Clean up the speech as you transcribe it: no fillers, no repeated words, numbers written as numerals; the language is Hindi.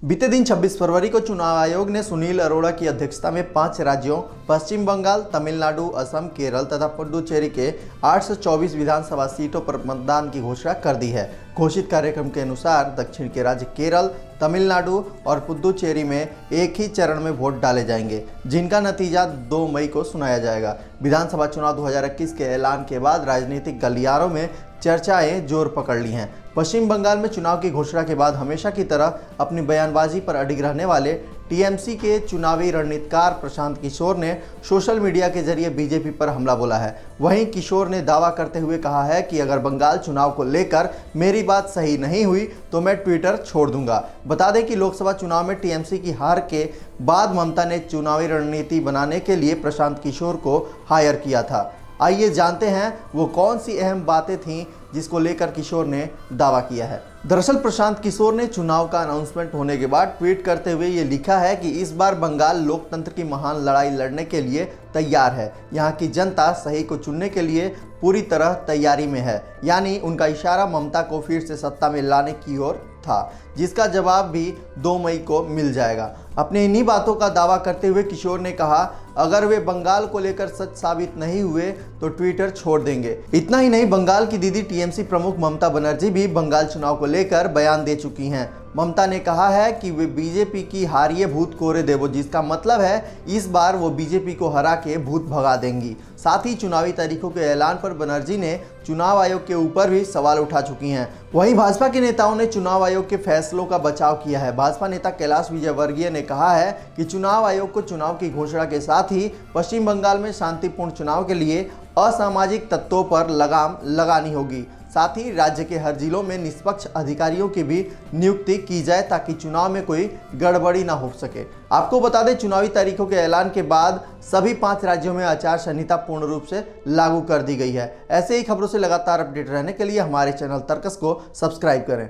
बीते दिन 26 फरवरी को चुनाव आयोग ने सुनील अरोड़ा की अध्यक्षता में 5 राज्यों पश्चिम बंगाल, तमिलनाडु, असम, केरल तथा पुडुचेरी के 824 विधानसभा सीटों पर मतदान की घोषणा कर दी है। घोषित कार्यक्रम के अनुसार दक्षिण के राज्य केरल, तमिलनाडु और पुडुचेरी में एक ही चरण में वोट डाले जाएंगे, जिनका नतीजा 2 मई को सुनाया जाएगा। विधानसभा चुनाव 2021 के ऐलान के बाद राजनीतिक गलियारों में चर्चाएं जोर पकड़ ली हैं। पश्चिम बंगाल में चुनाव की घोषणा के बाद हमेशा की तरह अपनी बयानबाजी पर अडिग रहने वाले टीएमसी के चुनावी रणनीतिकार प्रशांत किशोर ने सोशल मीडिया के जरिए बीजेपी पर हमला बोला है। वहीं किशोर ने दावा करते हुए कहा है कि अगर बंगाल चुनाव को लेकर मेरी बात सही नहीं हुई तो मैं ट्विटर छोड़ दूंगा। बता दें कि लोकसभा चुनाव में टीएमसी की हार के बाद ममता ने चुनावी रणनीति बनाने के लिए प्रशांत किशोर को हायर किया था। आइए जानते हैं वो कौन सी अहम बातें थीं जिसको लेकर किशोर ने दावा किया है। दरअसल प्रशांत किशोर ने चुनाव का अनाउंसमेंट होने के बाद ट्वीट करते हुए ये लिखा है कि इस बार बंगाल लोकतंत्र की महान लड़ाई लड़ने के लिए तैयार है। यहाँ की जनता सही को चुनने के लिए पूरी तरह तैयारी में है। यानी उनका इशारा ममता को फिर से सत्ता में लाने की ओर था, जिसका जवाब भी 2 मई को मिल जाएगा। अपने इन्हीं बातों का दावा करते हुए किशोर ने कहा, अगर वे बंगाल को लेकर सच साबित नहीं हुए तो ट्विटर छोड़ देंगे। इतना ही नहीं, बंगाल की दीदी टीएमसी प्रमुख ममता बनर्जी भी बंगाल चुनाव को लेकर बयान दे चुकी हैं। ममता ने कहा है कि वे बीजेपी की हारिए भूत कोरे देवो, जिसका मतलब है इस बार वो बीजेपी को हरा के भूत भगा देंगी। साथ ही चुनावी तारीखों के ऐलान पर बनर्जी ने चुनाव आयोग के ऊपर भी सवाल उठा चुकी हैं। वहीं भाजपा के नेताओं ने चुनाव आयोग के फैसलों का बचाव किया है। भाजपा नेता कैलाश विजयवर्गीय ने कहा है कि चुनाव आयोग को चुनाव की घोषणा के साथ ही पश्चिम बंगाल में शांतिपूर्ण चुनाव के लिए असामाजिक तत्वों पर लगाम लगानी होगी। साथ ही राज्य के हर जिलों में निष्पक्ष अधिकारियों की भी नियुक्ति की जाए ताकि चुनाव में कोई गड़बड़ी ना हो सके। आपको बता दें, चुनावी तारीखों के ऐलान के बाद सभी 5 राज्यों में आचार संहिता पूर्ण रूप से लागू कर दी गई है। ऐसे ही खबरों से लगातार अपडेट रहने के लिए हमारे चैनल तर्कस को सब्सक्राइब करें।